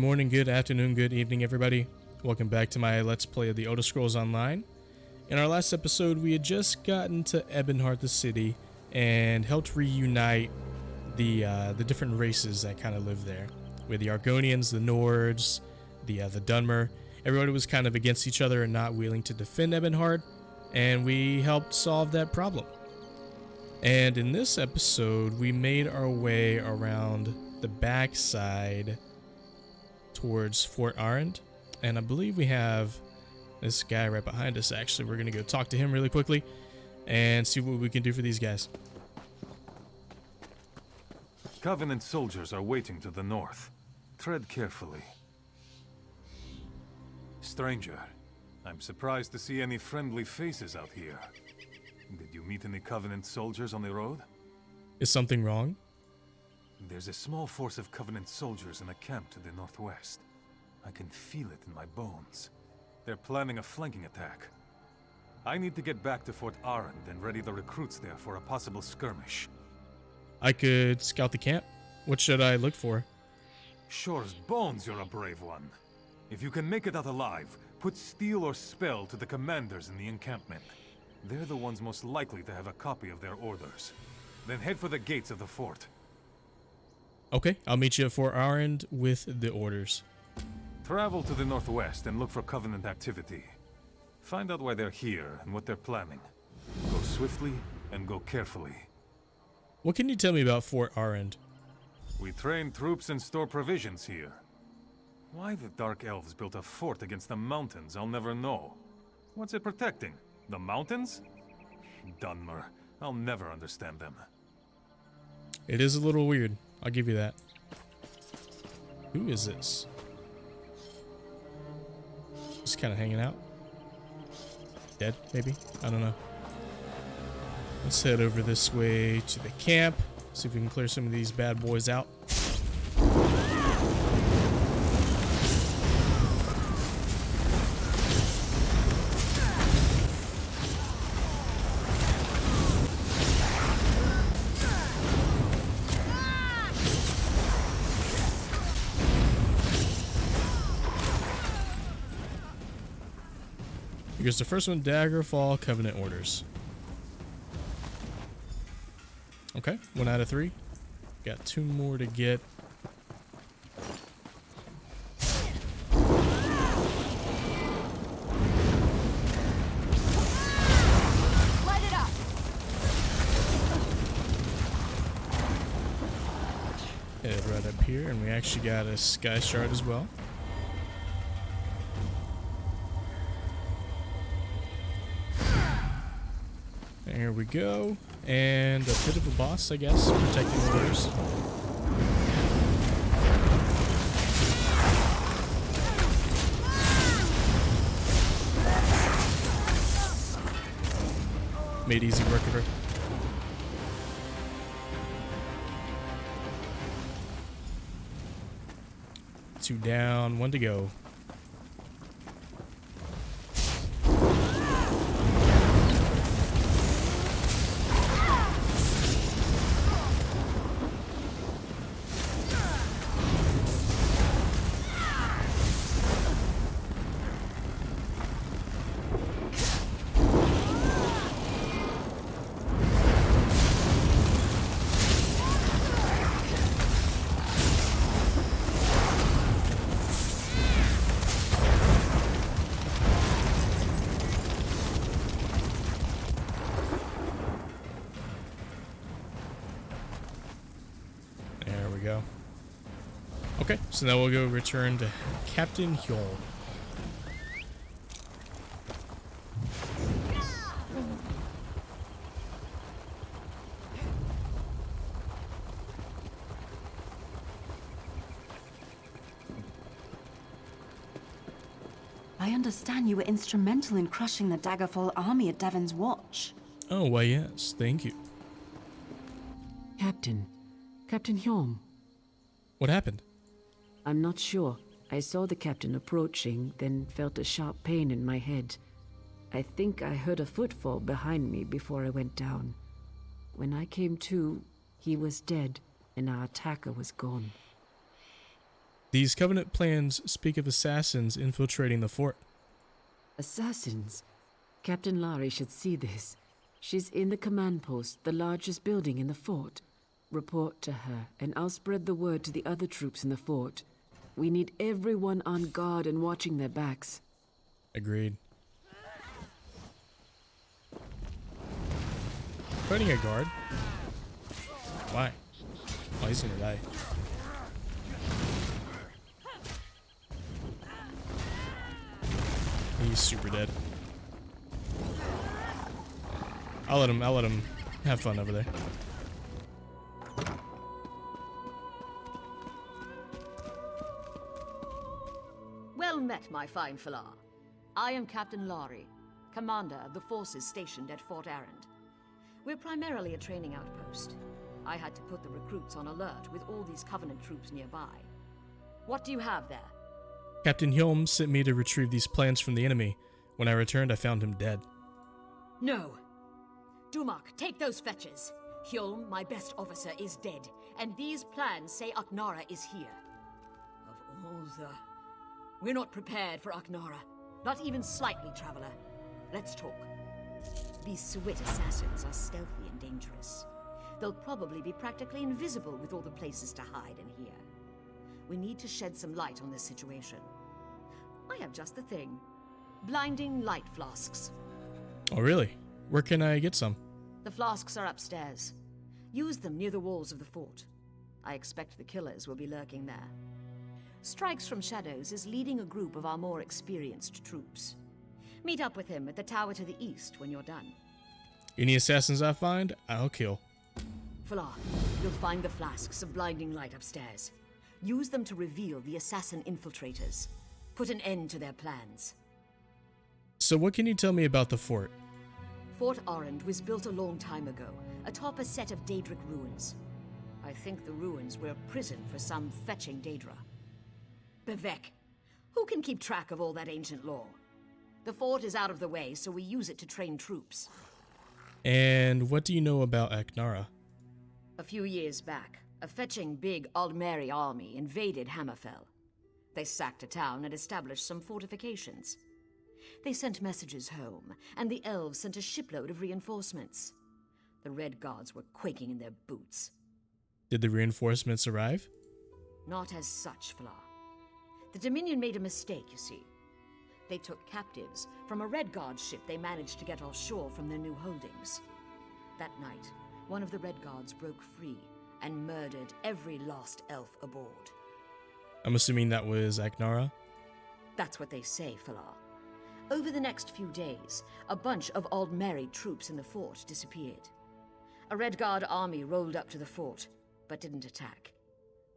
morning, good afternoon, good evening, everybody. Welcome back to my Let's Play of the Elder Scrolls Online. In our last episode, we had just gotten to Ebonheart, the city, and helped reunite the different races that kind of live there. With the Argonians, the Nords, the Dunmer. Everybody was kind of against each other and not willing to defend Ebonheart, and we helped solve that problem. And in this episode, we made our way around the backside towards Fort Arand, and I believe we have this guy right behind us. Actually, we're gonna go talk to him really quickly and see what we can do for these guys. Covenant soldiers are waiting to the north. Tread carefully. Stranger, I'm surprised to see any friendly faces out here. Did you meet any Covenant soldiers on the road? Is something wrong? There's a small force of Covenant soldiers in a camp to the northwest. I can feel it in my bones. They're planning a flanking attack. I need to get back to Fort Arand and ready the recruits there for a possible skirmish. I could scout the camp. What should I look for? Sure as bones you're a brave one. If you can make it out alive, put steel or spell to the commanders in the encampment. They're the ones most likely to have a copy of their orders. Then head for the gates of the fort. Okay, I'll meet you at Fort Arand with the orders. Travel to the northwest and look for Covenant activity. Find out why they're here and what they're planning. Go swiftly and go carefully. What can you tell me about Fort Arand? We train troops and store provisions here. Why the Dark Elves built a fort against the mountains, I'll never know. What's it protecting? The mountains? Dunmer. I'll never understand them. It is a little weird. I'll give you that. Who is this? Just kind of hanging out. Dead, maybe? I don't know. Let's head over this way to the camp. See if we can clear some of these bad boys out. Here's the first one, Daggerfall Covenant Orders. Okay, 1 out of 3. Got 2 more to get. Light it up. Head right up here, and we actually got a Sky Shard as well. Here we go, and a bit of a boss, I guess, protecting the orders. Made easy work of her. Two down, 1 to go. There we go. Okay, so now we'll go return to Captain Hjol. I understand you were instrumental in crushing the Daggerfall army at Devon's Watch. Oh, why yes, thank you. Captain Hjorm. What happened? I'm not sure. I saw the captain approaching, then felt a sharp pain in my head. I think I heard a footfall behind me before I went down. When I came to, he was dead, and our attacker was gone. These Covenant plans speak of assassins infiltrating the fort. Assassins? Captain Lari should see this. She's in the command post, the largest building in the fort. Report to her, and I'll spread the word to the other troops in the fort. We need everyone on guard and watching their backs. Agreed. Putting a guard? Why? Oh, he's gonna die. He's super dead. I'll let him have fun over there. Well met, my fine Falar. I am Captain Lari, commander of the forces stationed at Fort Arand. We're primarily a training outpost. I had to put the recruits on alert with all these Covenant troops nearby. What do you have there? Captain Hjolm sent me to retrieve these plans from the enemy. When I returned, I found him dead. No. Dumak, take those fetches. Hjolm, my best officer, is dead, and these plans say Aknara is here. Of all the... We're not prepared for Aknara. Not even slightly, Traveler. Let's talk. These Sewit assassins are stealthy and dangerous. They'll probably be practically invisible with all the places to hide in here. We need to shed some light on this situation. I have just the thing. Blinding light flasks. Oh, really? Where can I get some? The flasks are upstairs. Use them near the walls of the fort. I expect the killers will be lurking there. Strikes from Shadows is leading a group of our more experienced troops. Meet up with him at the tower to the east when you're done. Any assassins I find, I'll kill. Falar, you'll find the flasks of blinding light upstairs. Use them to reveal the assassin infiltrators. Put an end to their plans. So what can you tell me about the fort? Fort Arand was built a long time ago, atop a set of Daedric ruins. I think the ruins were a prison for some fetching Daedra. Bevek, who can keep track of all that ancient lore? The fort is out of the way, so we use it to train troops. And what do you know about Aknara? A few years back, a fetching big Aldmeri army invaded Hammerfell. They sacked a town and established some fortifications. They sent messages home, and the elves sent a shipload of reinforcements. The Red Guards were quaking in their boots. Did the reinforcements arrive? Not as such, Falar. The Dominion made a mistake, you see. They took captives from a Red Guard ship they managed to get offshore from their new holdings. That night, one of the Red Guards broke free and murdered every lost elf aboard. I'm assuming that was Aknara? That's what they say, Falar. Over the next few days, a bunch of Aldmeri troops in the fort disappeared. A Red Guard army rolled up to the fort, but didn't attack.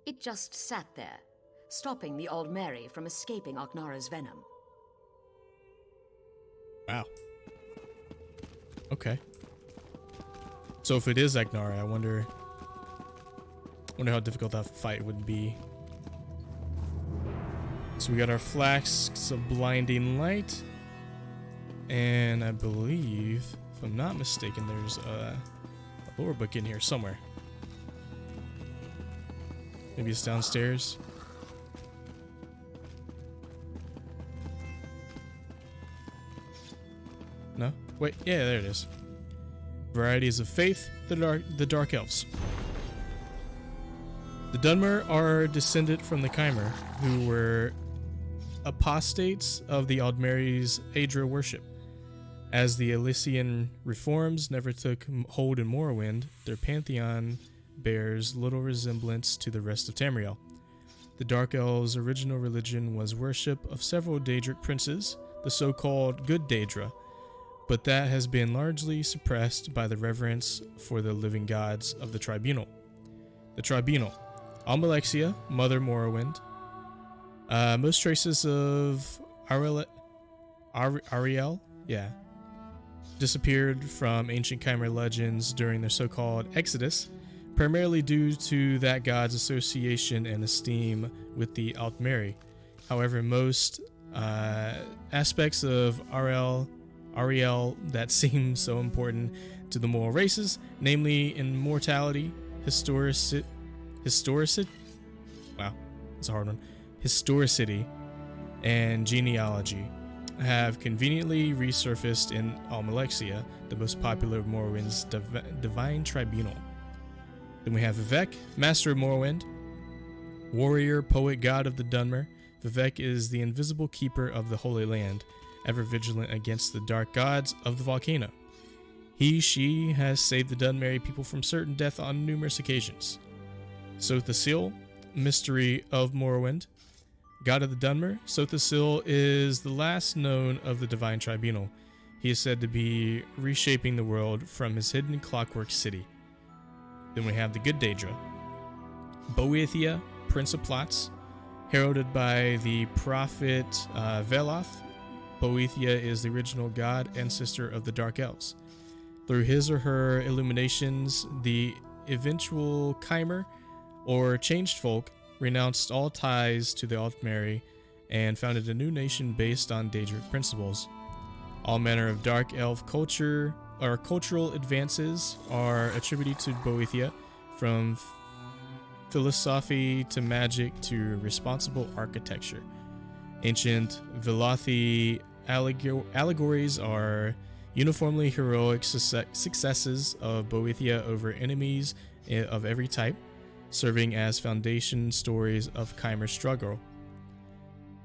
It just sat there, stopping the Aldmeri from escaping Aknara's venom. Wow. Okay. So if it is Aknara, I wonder how difficult that fight would be. So we got our flasks of blinding light. And I believe, if I'm not mistaken, there's a lore book in here somewhere. Maybe it's downstairs. No? Wait, yeah, there it is. Varieties of Faith, the Dark Elves. The Dunmer are descended from the Chimer, who were apostates of the Aldmeri's Aedra worship. As the Elysian reforms never took hold in Morrowind, their pantheon bears little resemblance to the rest of Tamriel. The Dark Elves' original religion was worship of several Daedric princes, the so-called Good Daedra, but that has been largely suppressed by the reverence for the living gods of the Tribunal. The Tribunal, Almalexia, Mother Morrowind. Most traces of Ariel, disappeared from ancient Chimer legends during their so-called Exodus, primarily due to that god's association and esteem with the Altmeri. However, most aspects of Ariel that seem so important to the moral races, namely immortality, historicity, wow, that's a hard one, historicity, and genealogy have conveniently resurfaced in Almalexia, the most popular of Morrowind's divine tribunal. Then we have Vivek, master of Morrowind, warrior, poet, god of the Dunmer. Vivek is the invisible keeper of the Holy Land, ever vigilant against the dark gods of the volcano. She has saved the Dunmerry people from certain death on numerous occasions. Sothasil, mystery of Morrowind, god of the Dunmer. Sothasil is the last known of the divine tribunal. He is said to be reshaping the world from his hidden clockwork city. Then we have the good Daedra, Boethia, prince of plots, heralded by the prophet Veloth. Boethia is the original god and sister of the Dark Elves. Through his or her illuminations, the eventual Chimer, or changed folk, renounced all ties to the Altmeri and founded a new nation based on Daedric principles. All manner of Dark Elf culture or cultural advances are attributed to Boethia, from philosophy to magic to responsible architecture. Ancient Velothi allegories are uniformly heroic successes of Boethia over enemies of every type, serving as foundation stories of Chimer's struggle,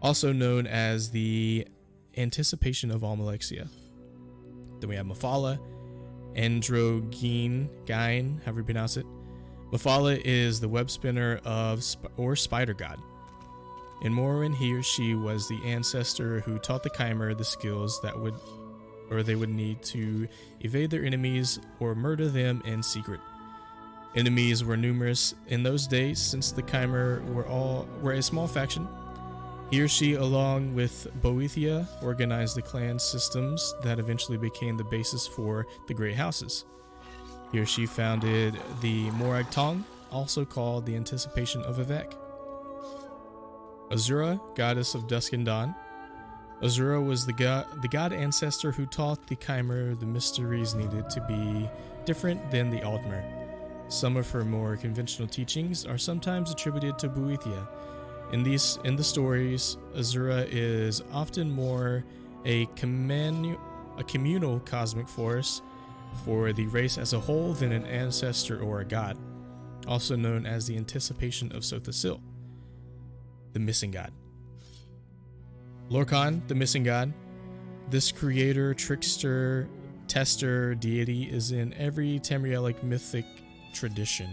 also known as the anticipation of Almalexia. Then we have Mephala, Androgyne, however you pronounce it. Mephala is the web spinner or spider god. In Morrowind, he or she was the ancestor who taught the Chimer the skills that they would need to evade their enemies or murder them in secret. Enemies were numerous in those days, since the Chimer were a small faction. He or she, along with Boethia, organized the clan systems that eventually became the basis for the Great Houses. He or she founded the Morag Tong, also called the Anticipation of Vivek. Azura, goddess of dusk and dawn. Azura was the god ancestor who taught the Chimer the mysteries needed to be different than the Altmer. Some of her more conventional teachings are sometimes attributed to Boethia. In the stories, Azura is often more a communal cosmic force for the race as a whole than an ancestor or a god, also known as the Anticipation of Sothasil, the missing god. Lorkhan, the missing god. This creator, trickster, tester deity is in every Tamrielic mythic tradition.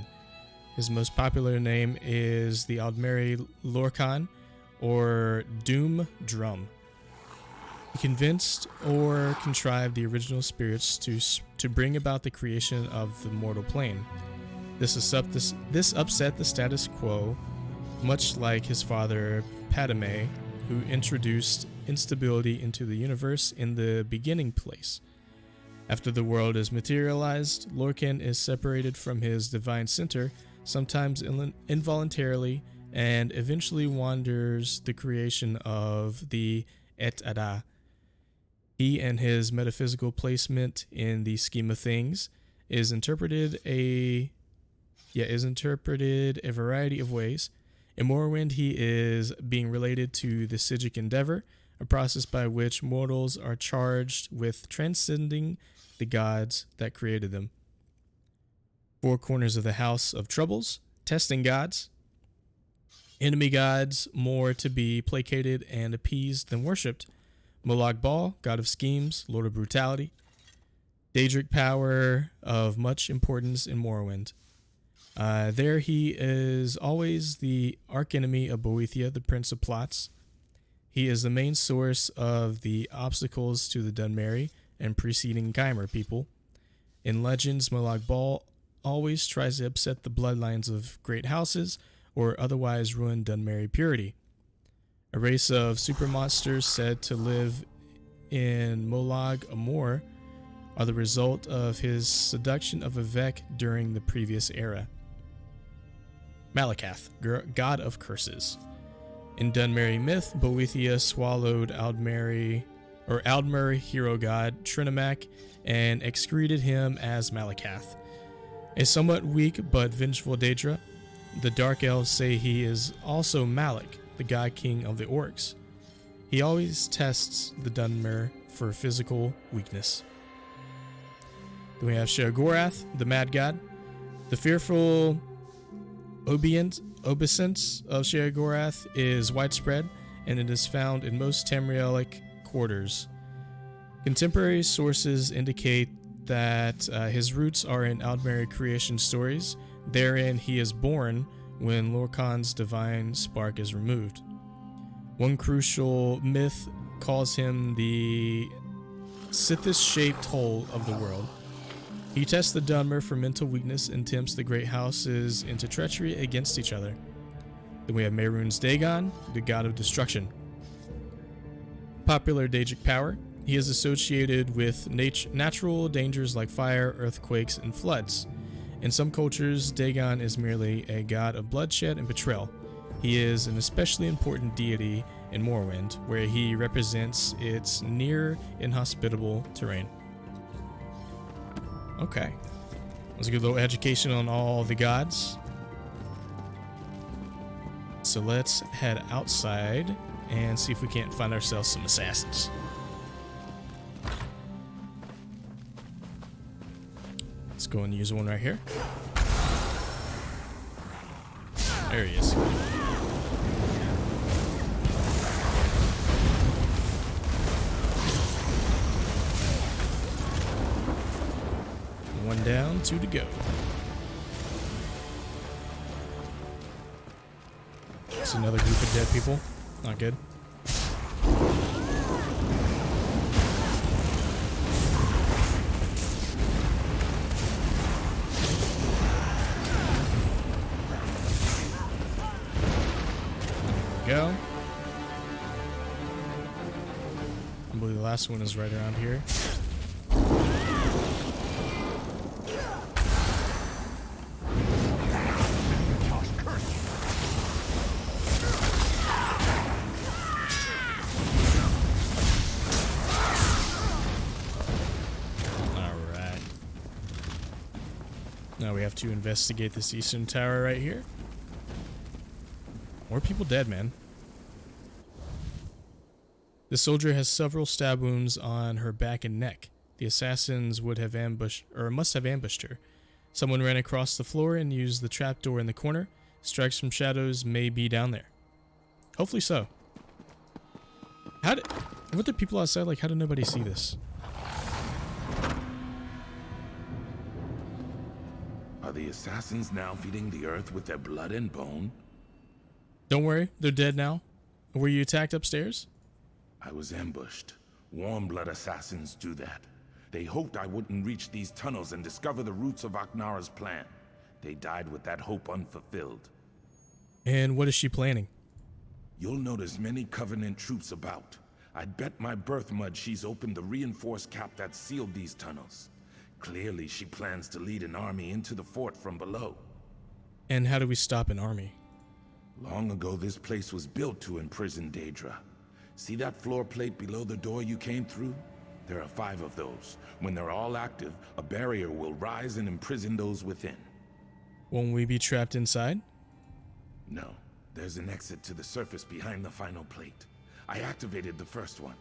His most popular name is the Aldmeri Lorkhan, or Doom Drum. He convinced or contrived the original spirits to bring about the creation of the mortal plane. This upset the status quo, much like his father Padme, who introduced instability into the universe in the beginning place. After the world is materialized, Lorkhan is separated from his divine center, sometimes involuntarily, and eventually wanders the creation of the Et Ada. He and his metaphysical placement in the scheme of things is interpreted a variety of ways. In Morrowind, he is being related to the Sigic Endeavor, a process by which mortals are charged with transcending the gods that created them. Four corners of the House of Troubles, testing gods, enemy gods more to be placated and appeased than worshipped. Molag Bal, god of schemes, lord of brutality. Daedric power of much importance in Morrowind. There he is always the archenemy of Boethia, the prince of plots. He is the main source of the obstacles to the Dunmerry and preceding Chimer people. In legends, Molag Bal always tries to upset the bloodlines of great houses or otherwise ruin Dunmerry purity. A race of super monsters said to live in Molag Amor are the result of his seduction of Vivek during the previous era. Malakath, god of curses. In Dunmerry myth, Boethia swallowed Aldmer hero god Trinimac and excreted him as Malakath. A somewhat weak but vengeful Daedra, the Dark Elves say he is also Malak, the God King of the Orcs. He always tests the Dunmer for physical weakness. Then we have Sheogorath, the Mad God. The fearful obeisance of Sheogorath is widespread, and it is found in most Tamrielic quarters. Contemporary sources indicate that his roots are in Aldmeri creation stories. Therein, he is born when Lorkhan's divine spark is removed. One crucial myth calls him the Sithis-shaped hole of the world. He tests the Dunmer for mental weakness and tempts the great houses into treachery against each other. Then we have Mehrunes Dagon, the god of destruction. Popular Daedric power. He is associated with natural dangers like fire, earthquakes, and floods. In some cultures, Dagon is merely a god of bloodshed and betrayal. He is an especially important deity in Morrowind, where he represents its near inhospitable terrain. Okay. That was a good little education on all the gods. So let's head outside and see if we can't find ourselves some assassins. Let's go and use one right here. There he is. One down, two to go. It's another group of dead people. Not good. Go. I believe the last one is right around here. Alright. Now we have to investigate this eastern tower right here. More people dead, man. The soldier has several stab wounds on her back and neck. The assassins would have ambushed, or must have ambushed her. Someone ran across the floor and used the trapdoor in the corner. Strikes from shadows may be down there. Hopefully so. What the people outside like? How did nobody see this? Are the assassins now feeding the earth with their blood and bone? Don't worry, they're dead now. Were you attacked upstairs? I was ambushed. Warm blood assassins do that. They hoped I wouldn't reach these tunnels and discover the roots of Aknara's plan. They died with that hope unfulfilled. And what is she planning? You'll notice many Covenant troops about. I'd bet my birth mud she's opened the reinforced cap that sealed these tunnels. Clearly, she plans to lead an army into the fort from below. And how do we stop an army? Long ago, this place was built to imprison Daedra. See that floor plate below the door you came through? There are 5 of those. When they're all active, a barrier will rise and imprison those within. Won't we be trapped inside? No. There's an exit to the surface behind the final plate. I activated the first one.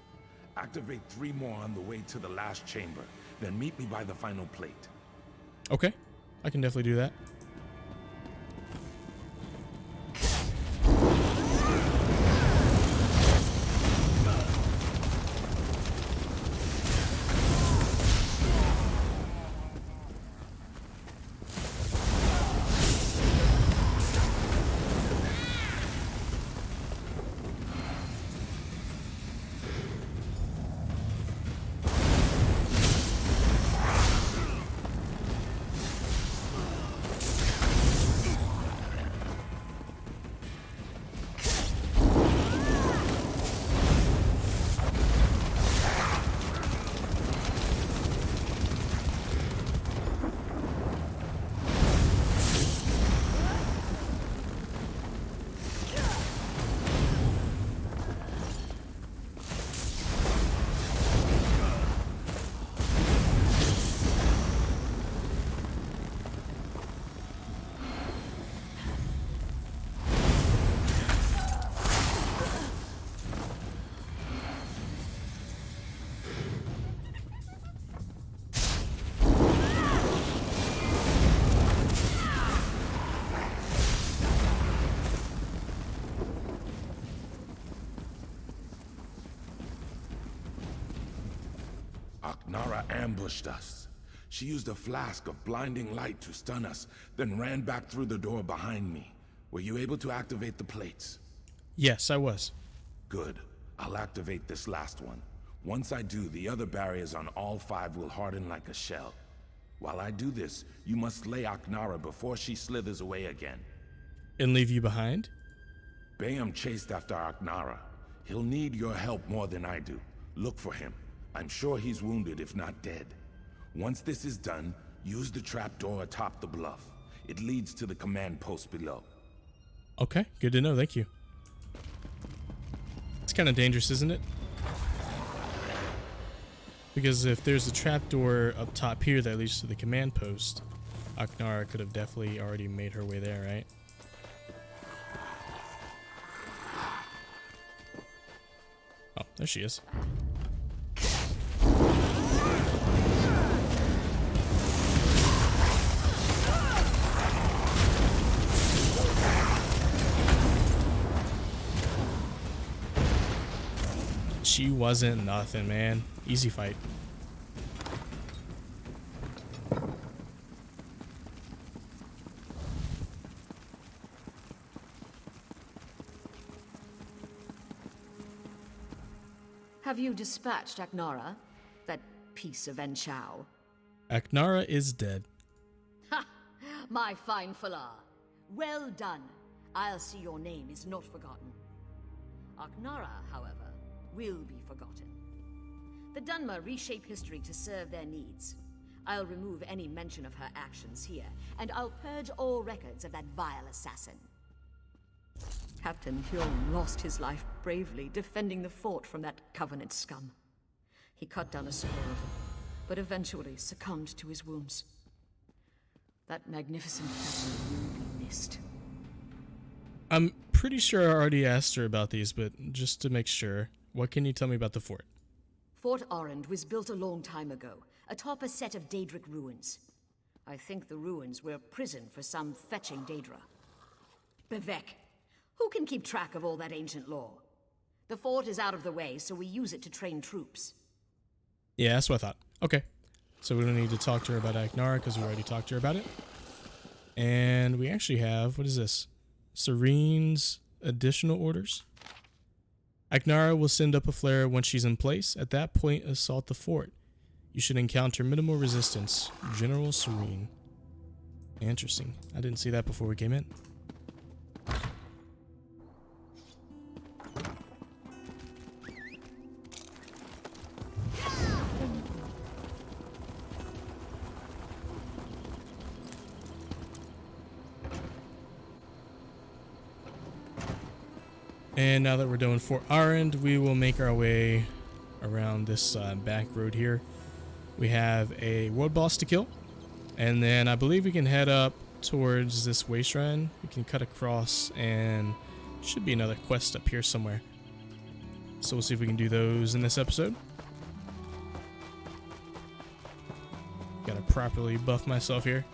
Activate 3 more on the way to the last chamber. Then meet me by the final plate. Okay. I can definitely do that. Aknara ambushed us. She used a flask of blinding light to stun us, then ran back through the door behind me. Were you able to activate the plates? Yes, I was. Good. I'll activate this last one. Once I do, the other barriers on all 5 will harden like a shell. While I do this, you must slay Aknara before she slithers away again. And leave you behind? Bayam chased after Aknara. He'll need your help more than I do. Look for him. I'm sure he's wounded, if not dead. Once this is done, use the trapdoor atop the bluff. It leads to the command post below. Okay, good to know, thank you. It's kind of dangerous, isn't it? Because if there's a trapdoor up top here that leads to the command post, Aknara could have definitely already made her way there, right? Oh, there she is. She wasn't nothing, man. Easy fight. Have you dispatched Aknara? That piece of Enchao? Aknara is dead. Ha! My fine Falar. Well done. I'll see your name is not forgotten. Aknara, however, will be forgotten. The Dunmer reshape history to serve their needs. I'll remove any mention of her actions here, and I'll purge all records of that vile assassin. Captain Hyolm lost his life bravely defending the fort from that Covenant scum. He cut down a score of them, but eventually succumbed to his wounds. That magnificent captain will be missed. I'm pretty sure I already asked her about these, but just to make sure, what can you tell me about the fort? Fort Arand was built a long time ago, atop a set of Daedric ruins. I think the ruins were a prison for some fetching Daedra. Bevek, who can keep track of all that ancient lore? The fort is out of the way, so we use it to train troops. Yeah, that's what I thought. Okay. So we don't need to talk to her about Aknara because we already talked to her about it. And we actually have, what is this? Serene's additional orders. Aknara will send up a flare once she's in place. At that point, assault the fort. You should encounter minimal resistance. General Serene. Interesting. I didn't see that before we came in. And now that we're done with Fort Arand, we will make our way around this back road here. We have a world boss to kill, and then I believe we can head up towards this waste run. We can cut across, and should be another quest up here somewhere. So we'll see if we can do those in this episode. Gotta properly buff myself here.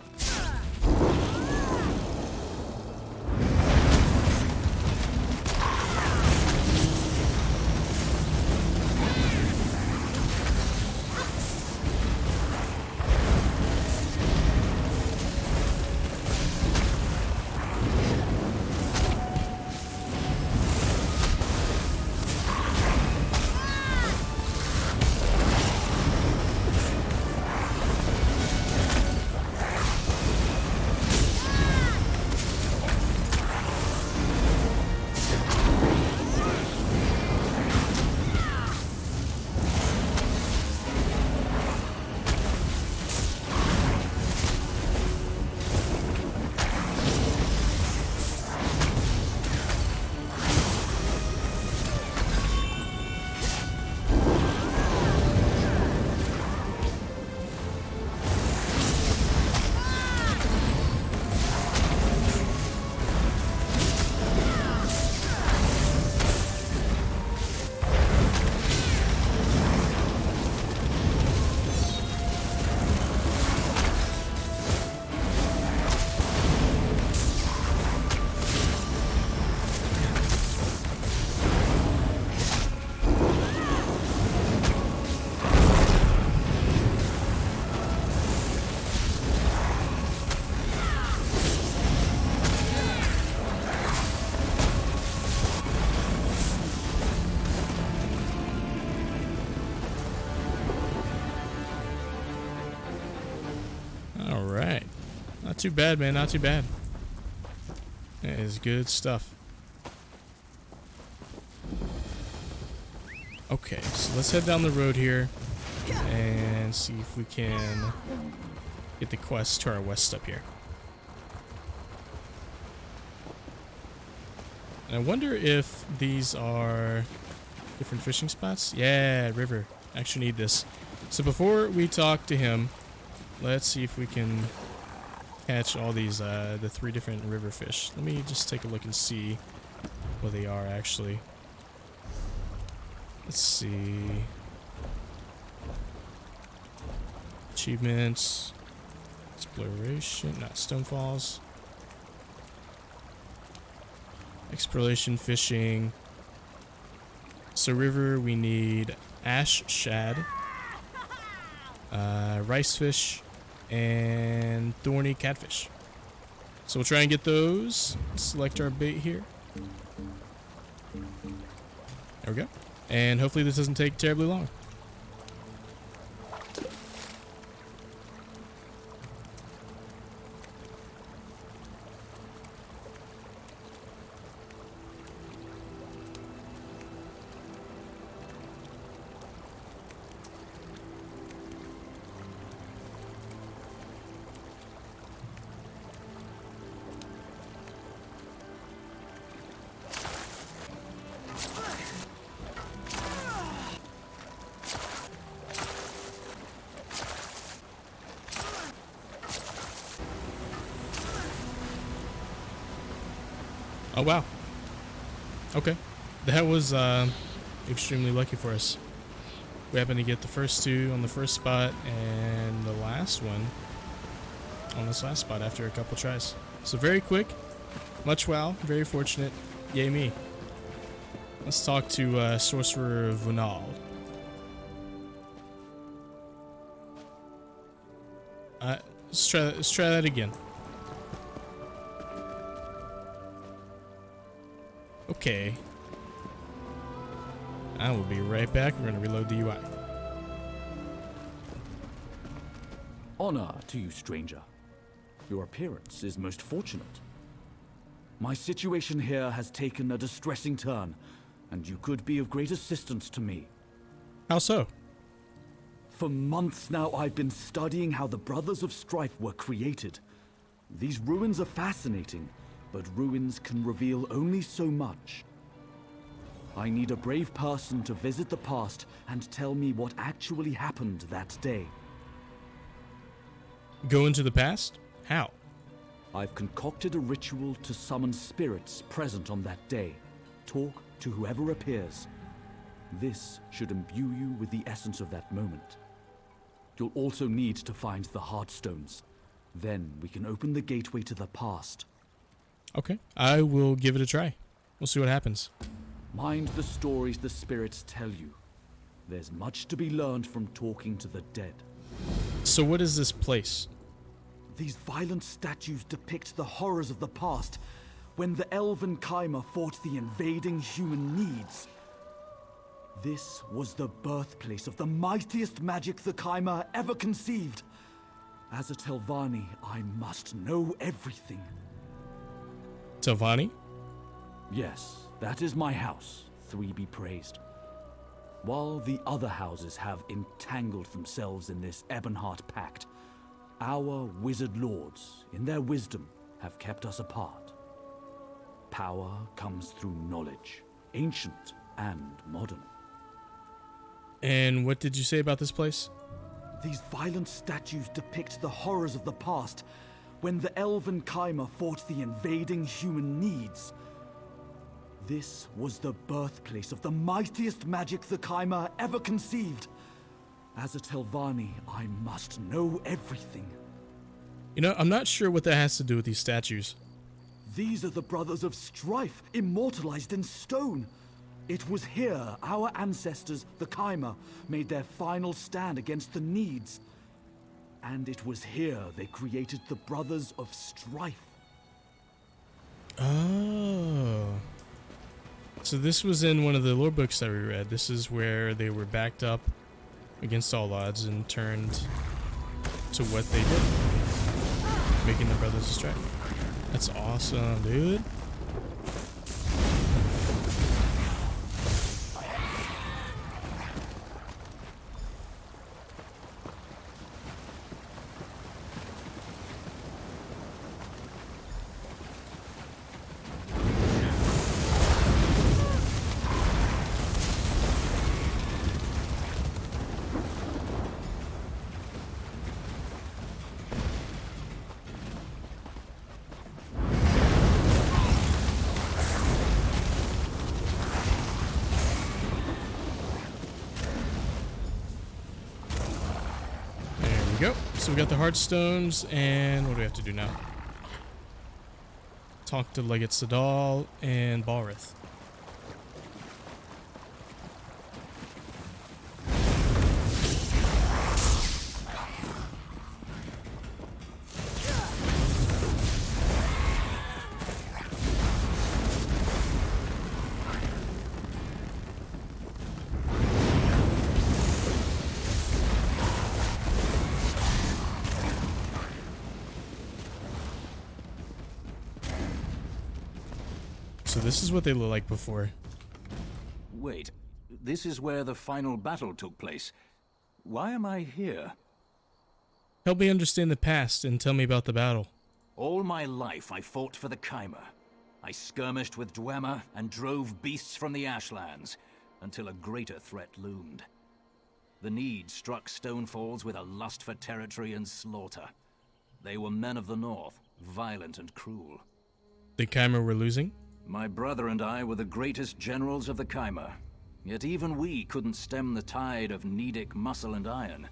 All right. Not too bad, man. Not too bad. That is good stuff. Okay, so let's head down the road here and see if we can get the quest to our west up here. And I wonder if these are different fishing spots. Yeah, river. Actually need this. So before we talk to him, let's see if we can catch all these, the 3 different river fish. Let me just take a look and see what they are actually. Let's see. Achievements. Exploration. Not Stonefalls. Exploration, fishing. So river, we need ash shad, rice fish, and thorny catfish. So we'll try and get those. Select our bait here. There we go. And hopefully this doesn't take terribly long. Oh wow. Okay. That was extremely lucky for us. We happened to get the first 2 on the first spot and the last one on this last spot after a couple tries. So very quick. Much wow. Very fortunate. Yay me. Let's talk to Sorcerer Vunal. Let's try that again. Okay. I will be right back. We're going to reload the UI. Honor to you, stranger. Your appearance is most fortunate. My situation here has taken a distressing turn, and you could be of great assistance to me. How so? For months now, I've been studying how the Brothers of Strife were created. These ruins are fascinating, but ruins can reveal only so much. I need a brave person to visit the past and tell me what actually happened that day. Go into the past? How? I've concocted a ritual to summon spirits present on that day. Talk to whoever appears. This should imbue you with the essence of that moment. You'll also need to find the Heartstones. Then we can open the gateway to the past. Okay, I will give it a try. We'll see what happens. Mind the stories the spirits tell you. There's much to be learned from talking to the dead. So what is this place? These violent statues depict the horrors of the past, when the elven Kaimer fought the invading human needs. This was the birthplace of the mightiest magic the Kaimer ever conceived. As a Telvanni, I must know everything. Telvanni? Yes, that is my house, 3 be praised. While the other houses have entangled themselves in this Ebonheart pact, our wizard lords, in their wisdom, have kept us apart. Power comes through knowledge, ancient and modern. And what did you say about this place? These violent statues depict the horrors of the past, when the elven Kaimer fought the invading human needs. This was the birthplace of the mightiest magic the Kaimer ever conceived. As a Telvanni, I must know everything. You know, I'm not sure what that has to do with these statues. These are the Brothers of Strife, immortalized in stone. It was here our ancestors, the Kaimer, made their final stand against the Needs. And it was here they created the Brothers of Strife. Oh. So this was in one of the lore books that we read. This is where they were backed up against all odds and turned to what they did. making the brothers distract. That's awesome, dude. Go. So we got the Heartstones, and what do we have to do now? Talk to Legate Sadal and Balrith. So this is what they look like before. Wait, this is where the final battle took place. Why am I here? Help me understand the past and tell me about the battle. All my life I fought for the Chimera. I skirmished with Dwemer and drove beasts from the Ashlands, until a greater threat loomed. The Need struck Stonefalls with a lust for territory and slaughter. They were men of the North, violent and cruel. The Chimera were losing? My brother and I were the greatest generals of the Chimera, yet even we couldn't stem the tide of Needic muscle and iron.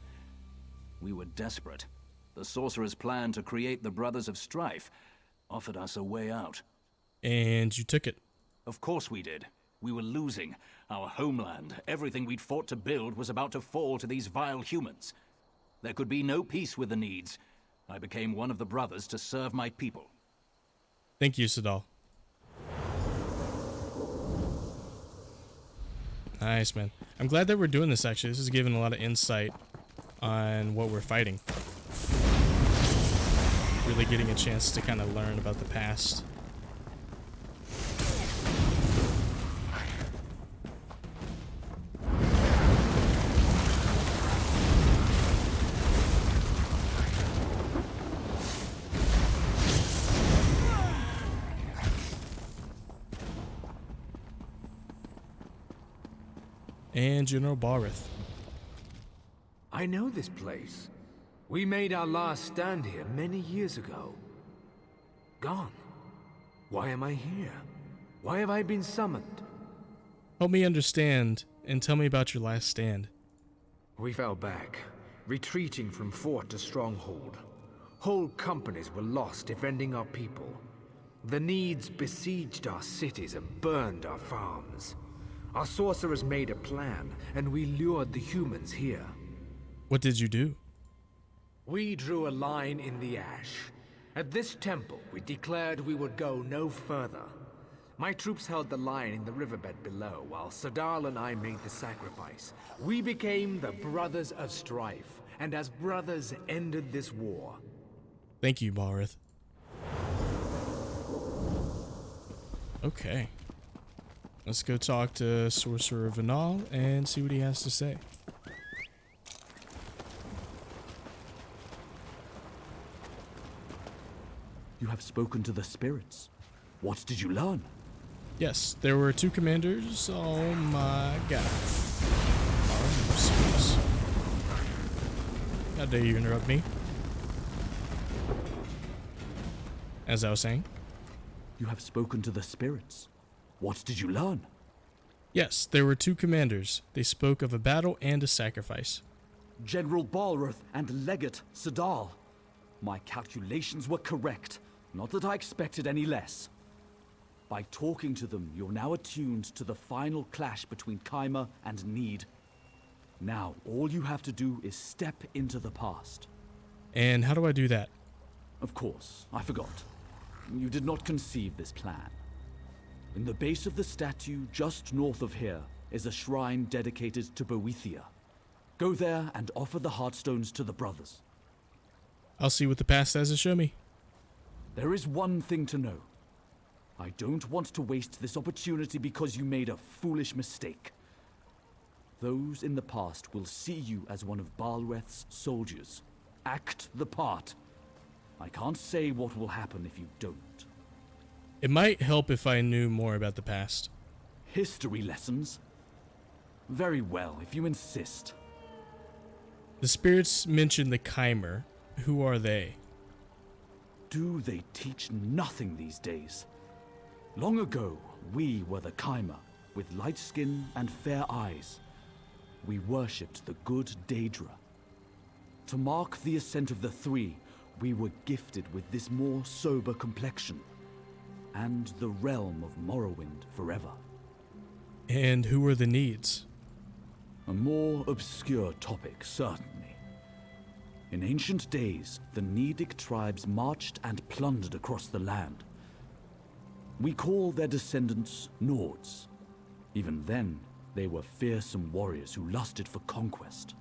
We were desperate. The Sorcerer's plan to create the Brothers of Strife offered us a way out. And you took it. Of course we did. We were losing. Our homeland, everything we'd fought to build, was about to fall to these vile humans. There could be no peace with the Needs. I became one of the brothers to serve my people. Thank you, Sadal. Nice, man. I'm glad that we're doing this, actually. This is giving a lot of insight on what we're fighting. Really getting a chance to kind of learn about the past. And General Balrith. I know this place. We made our last stand here many years ago. Gone. Why am I here? Why have I been summoned? Help me understand and tell me about your last stand. We fell back, retreating from fort to stronghold. Whole companies were lost defending our people. The Needs besieged our cities and burned our farms. Our sorcerers made a plan, and we lured the humans here. What did you do? We drew a line in the ash. At this temple, we declared we would go no further. My troops held the line in the riverbed below, while Sadal and I made the sacrifice. We became the Brothers of Strife, and as brothers ended this war. Thank you, Balrith. Okay. Let's go talk to Sorcerer Vinal and see what he has to say. You have spoken to the spirits. What did you learn? Yes, there were two commanders. Oh my god. Oh, I'm serious. How dare you interrupt me? As I was saying. You have spoken to the spirits. What did you learn? Yes, there were two commanders. They spoke of a battle and a sacrifice. General Balrith and Legate Sadal. My calculations were correct. Not that I expected any less. By talking to them, you're now attuned to the final clash between Chimera and Need. Now, all you have to do is step into the past. And how do I do that? Of course, I forgot. You did not conceive this plan. In the base of the statue, just north of here, is a shrine dedicated to Boethia. Go there and offer the Heartstones to the brothers. I'll see what the past has to show me. There is one thing to know. I don't want to waste this opportunity because you made a foolish mistake. Those in the past will see you as one of Balreth's soldiers. Act the part. I can't say what will happen if you don't. It might help if I knew more about the past. History lessons? Very well, if you insist. The spirits mentioned the Chimer. Who are they? Do they teach nothing these days? Long ago, we were the Chimer, with light skin and fair eyes. We worshipped the good Daedra. To mark the ascent of the Three, we were gifted with this more sober complexion, and the realm of Morrowind forever. And who are the Needs? A more obscure topic, certainly. In ancient days, the Nedic tribes marched and plundered across the land. We call their descendants Nords. Even then, they were fearsome warriors who lusted for conquest.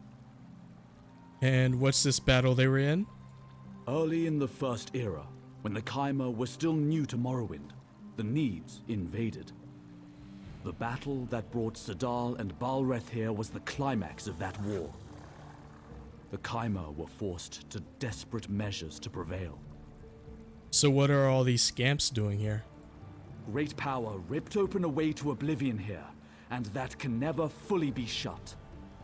And what's this battle they were in? Early in the First Era, when the Chimer were still new to Morrowind, the Needs invaded. The battle that brought Sadal and Balreth here was the climax of that war. The Chimer were forced to desperate measures to prevail. So what are all these scamps doing here? Great power ripped open a way to oblivion here, and that can never fully be shut.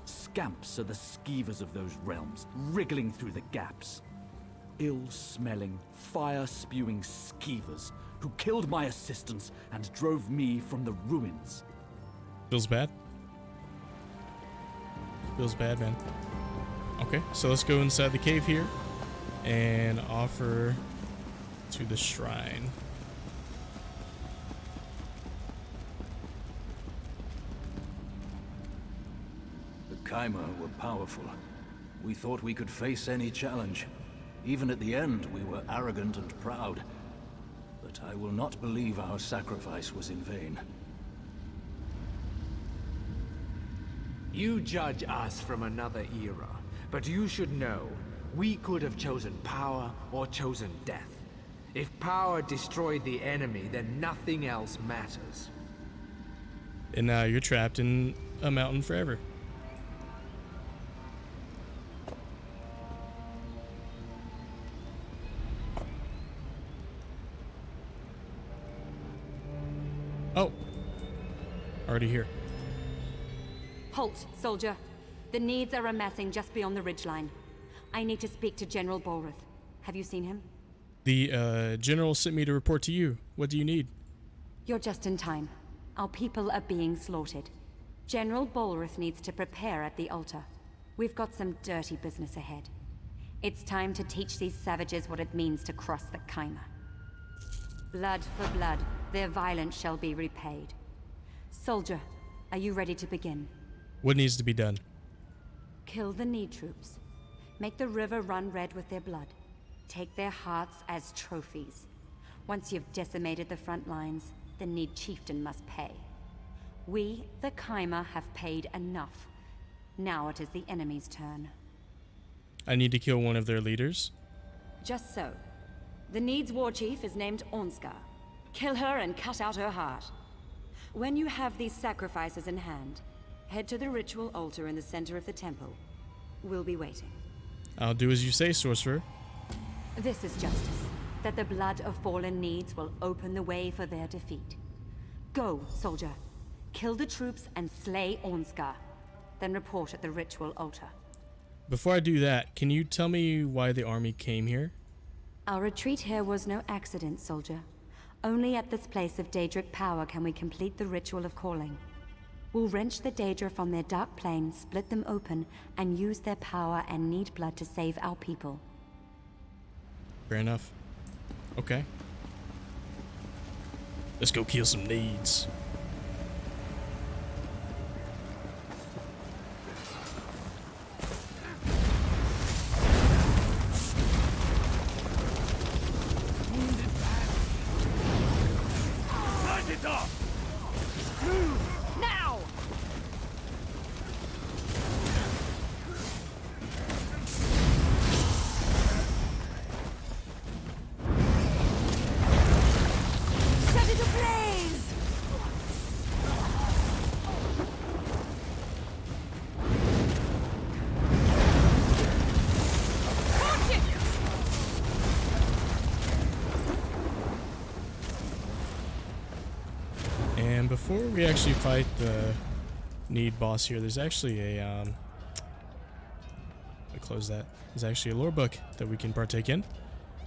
Scamps are the skeevers of those realms, wriggling through the gaps. Ill-smelling, fire-spewing skeevers who killed my assistants and drove me from the ruins. Feels bad? Feels bad, man. Okay, so let's go inside the cave here and offer to the shrine. The Chimer were powerful. We thought we could face any challenge. Even at the end, we were arrogant and proud. But I will not believe our sacrifice was in vain. You judge us from another era, but you should know, we could have chosen power or chosen death. If power destroyed the enemy, then nothing else matters. And now you're trapped in a mountain forever. Oh, already here. Halt, soldier. The Needs are amassing just beyond the ridgeline. I need to speak to General Balreth. Have you seen him? The general sent me to report to you. What do you need? You're just in time. Our people are being slaughtered. General Balreth needs to prepare at the altar. We've got some dirty business ahead. It's time to teach these savages what it means to cross the Chimer. Blood for blood, their violence shall be repaid. Soldier, are you ready to begin? What needs to be done? Kill the Need troops. Make the river run red with their blood. Take their hearts as trophies. Once you've decimated the front lines, the Need chieftain must pay. We, the Chimer, have paid enough. Now it is the enemy's turn. I need to kill one of their leaders? Just so. The Need's war chief is named Ornskar. Kill her and cut out her heart. When you have these sacrifices in hand, head to the ritual altar in the center of the temple. We'll be waiting. I'll do as you say, sorcerer. This is justice, that the blood of fallen Needs will open the way for their defeat. Go, soldier. Kill the troops and slay Ornskar. Then report at the ritual altar. Before I do that, can you tell me why the army came here? Our retreat here was no accident, soldier. Only at this place of Daedric power can we complete the ritual of calling. We'll wrench the Daedra from their dark plane, split them open, and use their power and Need blood to save our people. Fair enough. Okay. Let's go kill some Needs. Now! before we actually fight the Need boss here, there's actually a let me close that. There's actually a lore book that we can partake in.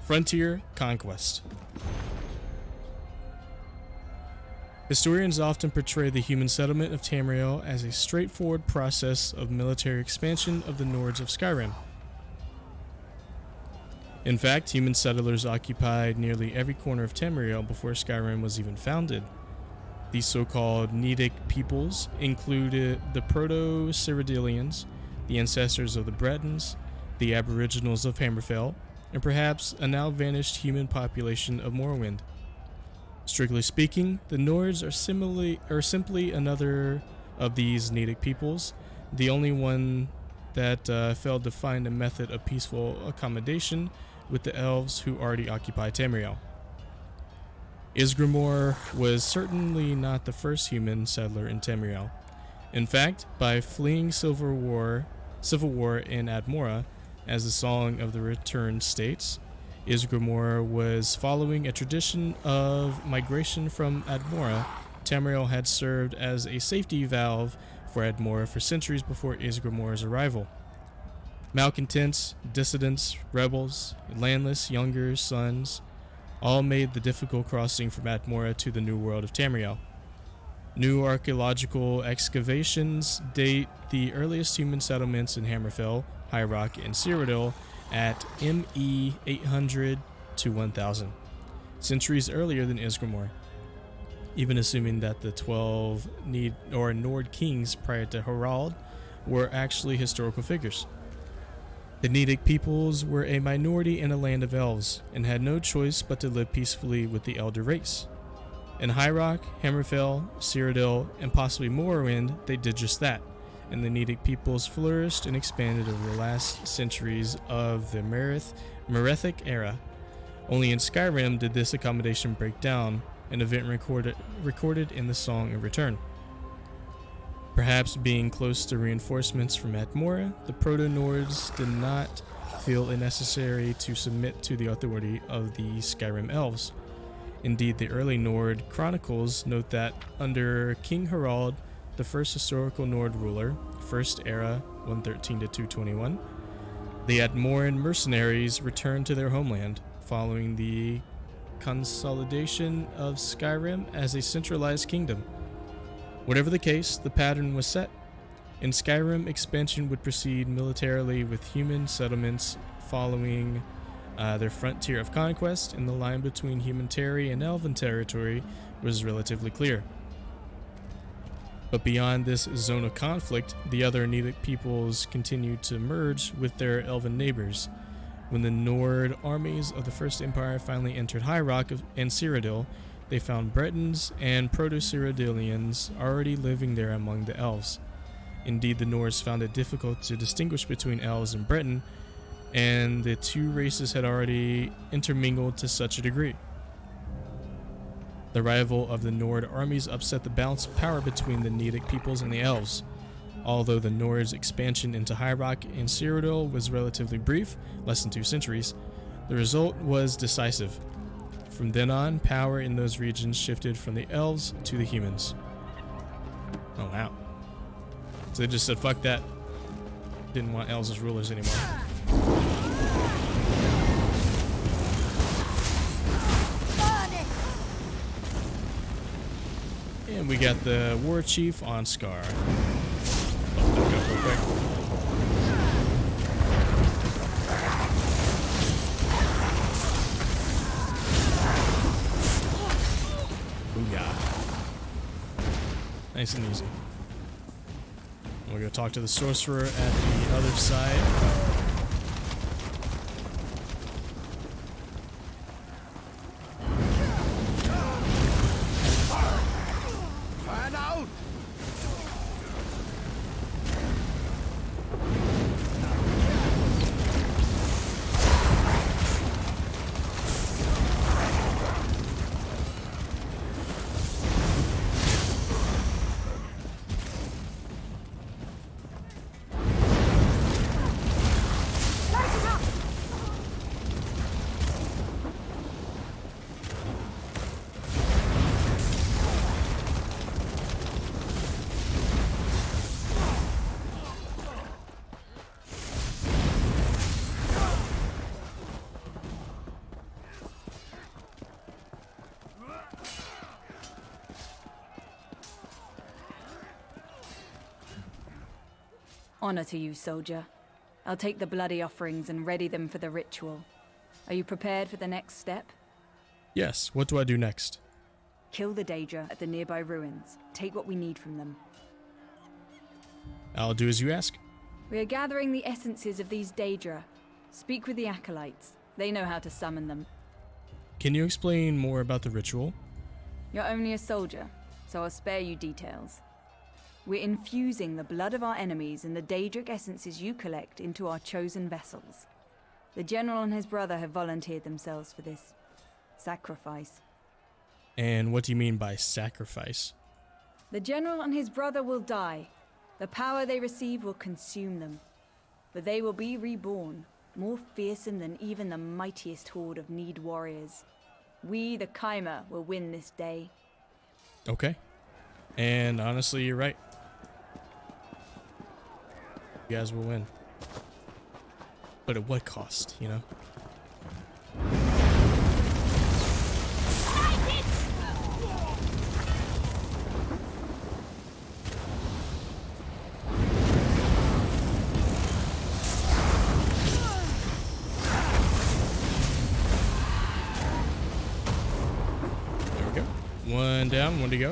Frontier Conquest. Historians often portray the human settlement of Tamriel as a straightforward process of military expansion of the Nords of Skyrim. In fact, human settlers occupied nearly every corner of Tamriel before Skyrim was even founded. These so-called Nedic peoples included the Proto-Cyrodiilians, the ancestors of the Bretons, the Aboriginals of Hammerfell, and perhaps a now-vanished human population of Morrowind. Strictly speaking, the Nords are simply another of these Nedic peoples, the only one that failed to find a method of peaceful accommodation with the elves who already occupy Tamriel. Ysgramor was certainly not the first human settler in Tamriel. In fact, by fleeing civil war in Admora, as the Song of the Return states, Ysgramor was following a tradition of migration from Admora. Tamriel had served as a safety valve for Admora for centuries before Ysgramor's arrival. Malcontents, dissidents, rebels, landless younger sons all made the difficult crossing from Admora to the new world of Tamriel. New archaeological excavations date the earliest human settlements in Hammerfell, High Rock, and Cyrodiil at ME 800 to 1000, centuries earlier than Ysgramor, even assuming that the 12 Nord kings prior to Harald were actually historical figures. The Nedic peoples were a minority in a land of elves, and had no choice but to live peacefully with the Elder race. In High Rock, Hammerfell, Cyrodiil, and possibly Morrowind, they did just that, and the Nedic peoples flourished and expanded over the last centuries of the Merethic era. Only in Skyrim did this accommodation break down, an event recorded in the Song of Return. Perhaps being close to reinforcements from Admora, the Proto-Nords did not feel it necessary to submit to the authority of the Skyrim elves. Indeed, the early Nord chronicles note that under King Harald, the first historical Nord ruler, First Era 113 to 221, the Admoran mercenaries returned to their homeland, following the consolidation of Skyrim as a centralized kingdom. Whatever the case, the pattern was set. In Skyrim, expansion would proceed militarily with human settlements following their frontier of conquest, and the line between human territory and elven territory was relatively clear. But beyond this zone of conflict, the other Nedic peoples continued to merge with their elven neighbors. When the Nord armies of the First Empire finally entered High Rock and Cyrodiil, they found Bretons and Proto-Cyrodiilians already living there among the elves. Indeed, the Nords found it difficult to distinguish between elves and Breton, and the two races had already intermingled to such a degree. The arrival of the Nord armies upset the balance of power between the Nedic peoples and the elves. Although the Nords' expansion into High Rock and Cyrodiil was relatively brief, less than 2 centuries, the result was decisive. From then on, power in those regions shifted from the elves to the humans. Oh wow. So they just said, fuck that. Didn't want elves as rulers anymore. And we got the war chief on Scar. Look up real quick. Booyah. Nice and easy. We'll go talk to the sorcerer at the other side. Honor to you, soldier. I'll take the bloody offerings and ready them for the ritual. Are you prepared for the next step? Yes, what do I do next? Kill the Daedra at the nearby ruins. Take what we need from them. I'll do as you ask. We are gathering the essences of these Daedra. Speak with the acolytes. They know how to summon them. Can you explain more about the ritual? You're only a soldier, so I'll spare you details. We're infusing the blood of our enemies and the Daedric essences you collect into our chosen vessels. The general and his brother have volunteered themselves for this sacrifice. And what do you mean by sacrifice? The general and his brother will die. The power they receive will consume them. But they will be reborn, more fearsome than even the mightiest horde of Need warriors. We, the Chimera, will win this day. Okay. And honestly, you're right. You guys will win. But at what cost, you know? There we go. One down, one to go.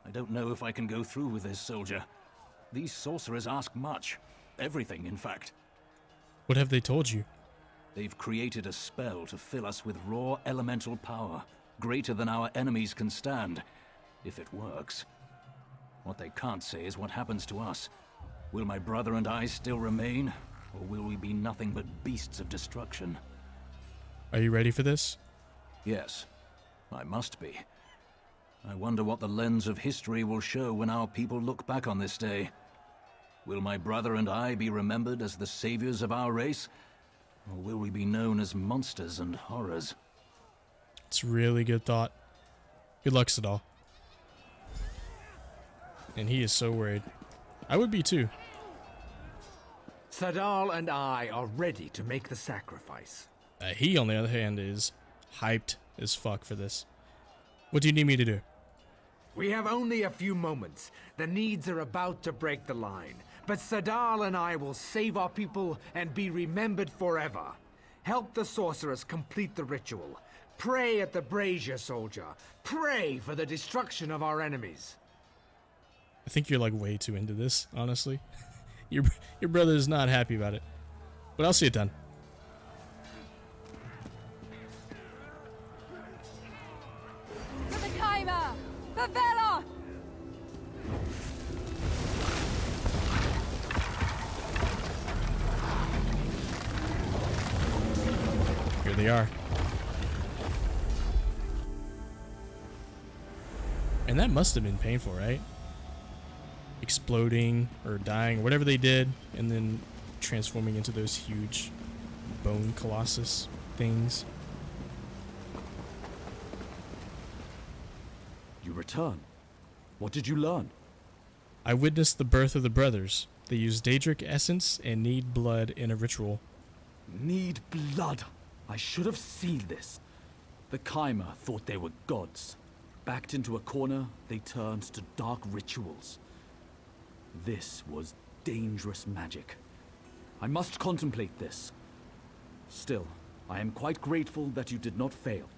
I don't know if I can go through with this, soldier. These sorcerers ask much. Everything, in fact. What have they told you? They've created a spell to fill us with raw elemental power, greater than our enemies can stand, if it works. What they can't say is what happens to us. Will my brother and I still remain, or will we be nothing but beasts of destruction? Are you ready for this? Yes, I must be. I wonder what the lens of history will show when our people look back on this day. Will my brother and I be remembered as the saviors of our race? Or will we be known as monsters and horrors? It's a really good thought. Good luck, Sadal. And he is so worried. I would be too. Sadal and I are ready to make the sacrifice. He, on the other hand, is hyped as fuck for this. What do you need me to do? We have only a few moments. The Needs are about to break the line. But Sadal and I will save our people and be remembered forever. Help the sorcerers complete the ritual. Pray at the brazier, soldier. Pray for the destruction of our enemies. I think you're like way too into this, honestly. Your brother is not happy about it. But I'll see it done. For the Chimera! For Vela! Here they are. And that must have been painful, right? Exploding or dying, whatever they did, and then transforming into those huge bone colossus things. You return. What did you learn? I witnessed the birth of the brothers. They use Daedric essence and need blood in a ritual. Need blood. I should have seen this. The Chimera thought they were gods. Backed into a corner, they turned to dark rituals. This was dangerous magic. I must contemplate this. Still, I am quite grateful that you did not fail.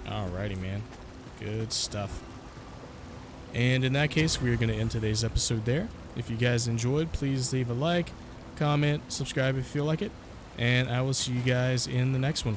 Alrighty, man. Good stuff. And in that case, we are going to end today's episode there. If you guys enjoyed, please leave a like, comment, subscribe if you feel like it. And I will see you guys in the next one.